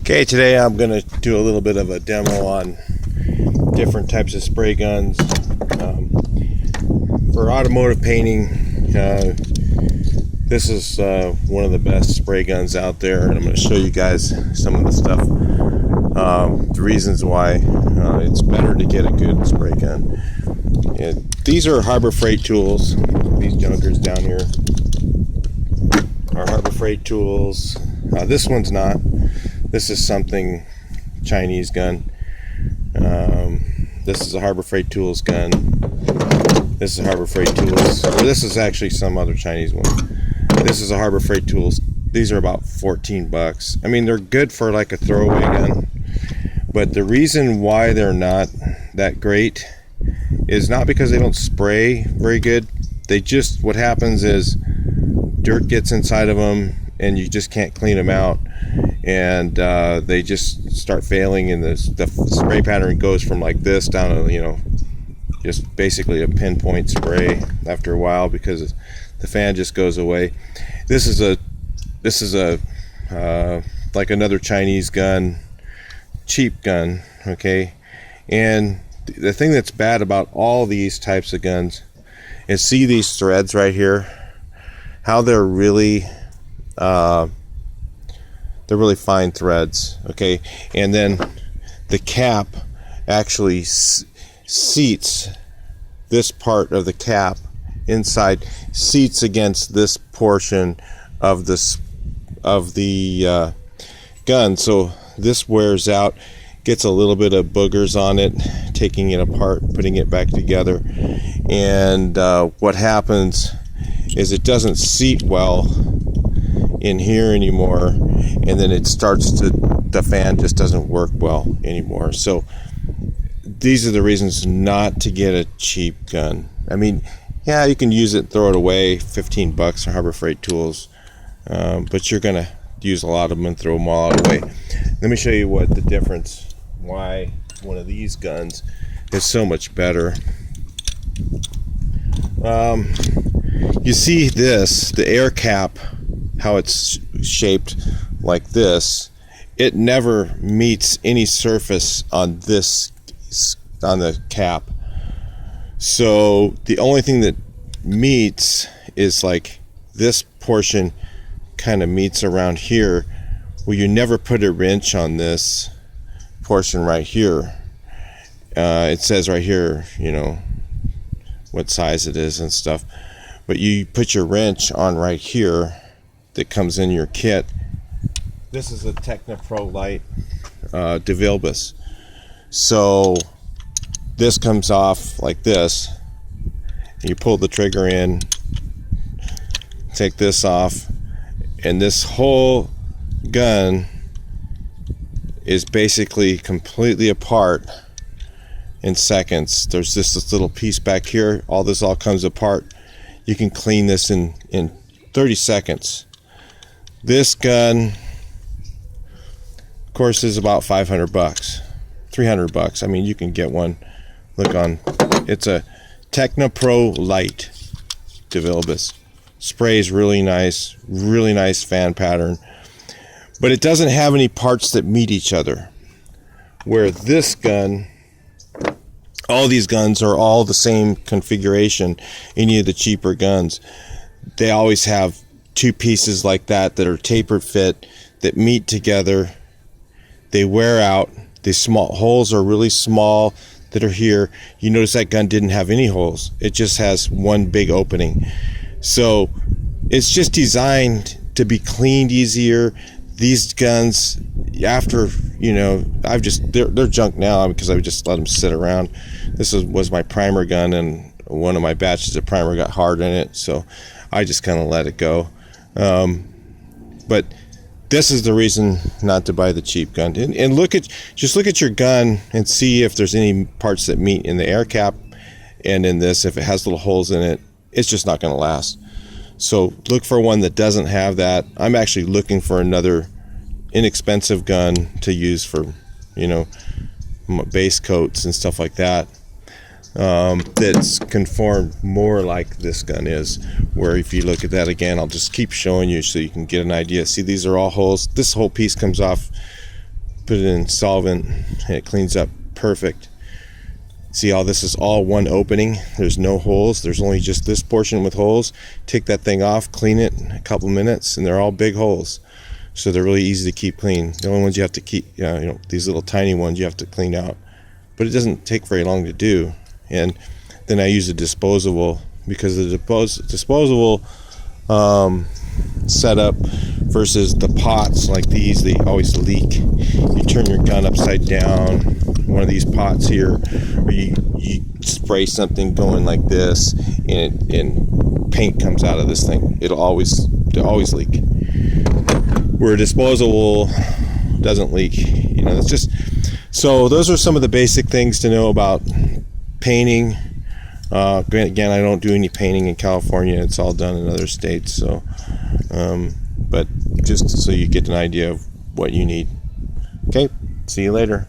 Okay, today I'm going to do a little bit of a demo on different types of spray guns for automotive painting. This is one of the best spray guns out there, and I'm going to show you guys some of the stuff, the reasons why it's better to get a good spray gun. These are Harbor Freight tools. These junkers down here are Harbor Freight tools. This one's not. This is something Chinese gun. This is a Harbor Freight Tools gun. This is Harbor Freight Tools. Or this is actually some other Chinese one. This is a Harbor Freight Tools. These are about 14 bucks. I mean, they're good for like a throwaway gun. But the reason why they're not that great is not because they don't spray very good. They just, what happens is dirt gets inside of them and you just can't clean them out. And they just start failing, and the spray pattern goes from like this down to, just basically a pinpoint spray after a while because the fan just goes away. This is a like another Chinese gun, cheap gun, okay? And the thing that's bad about all these types of guns is, see these threads right here, how they're really fine threads, okay? And then the cap actually seats, this part of the cap inside seats against this portion of the gun, so this wears out, gets a little bit of boogers on it, taking it apart, putting it back together, and what happens is it doesn't seat well in here anymore, and then it starts to, the fan just doesn't work well anymore. So these are the reasons not to get a cheap gun. I mean, yeah, you can use it, throw it away, 15 bucks for Harbor Freight Tools, but you're gonna use a lot of them and throw them all away. Let me show you what the difference, why one of these guns is so much better. You see this, the air cap, how it's shaped like this, it never meets any surface on this, on the cap. So the only thing that meets is like this portion kind of meets around here. Well, you never put a wrench on this portion right here. It says right here, what size it is and stuff, but you put your wrench on right here that comes in your kit. This is a Tekna Pro Light hvlp. So this comes off like this. You pull the trigger in, take this off, and this whole gun is basically completely apart in seconds. There's just this little piece back here. All comes apart. You can clean this in 30 seconds. This gun, of course, is about 500 bucks, 300 bucks. I mean, you can get one. Look on, it's a Tekna Pro Light hvlp. Sprays really nice fan pattern, but it doesn't have any parts that meet each other. Where this gun, all these guns are all the same configuration. Any of the cheaper guns, they always have two pieces like that are tapered fit, that meet together. They wear out. The small holes are really small that are here. You notice that gun didn't have any holes. It just has one big opening. So it's just designed to be cleaned easier. These guns, after, they're junk now because I just let them sit around. This was my primer gun, and one of my batches of primer got hard in it, so I just kind of let it go. But this is the reason not to buy the cheap gun. And just look at your gun and see if there's any parts that meet in the air cap and in this. If it has little holes in it, it's just not going to last. So look for one that doesn't have that. I'm actually looking for another inexpensive gun to use for, base coats and stuff like that. That's conformed more like this gun is, where if you look at that again, I'll just keep showing you so you can get an idea. See, these are all holes. This whole piece comes off put it in solvent, and it cleans up perfect. See how this is all one opening? There's no holes. There's only just this portion with holes. Take that thing off, clean it in a couple minutes, and they're all big holes. So they're really easy to keep clean. The only ones you have to keep, these little tiny ones you have to clean out. But it doesn't take very long to do. And then I use a disposable, because the disposable setup versus the pots like these, they always leak. You turn your gun upside down, one of these pots here, or you spray something going like this, and paint comes out of this thing. They'll always leak. Where a disposable doesn't leak. It's just, so those are some of the basic things to know about painting. Again, I don't do any painting in California. It's all done in other states. So, but just so you get an idea of what you need. Okay, see you later.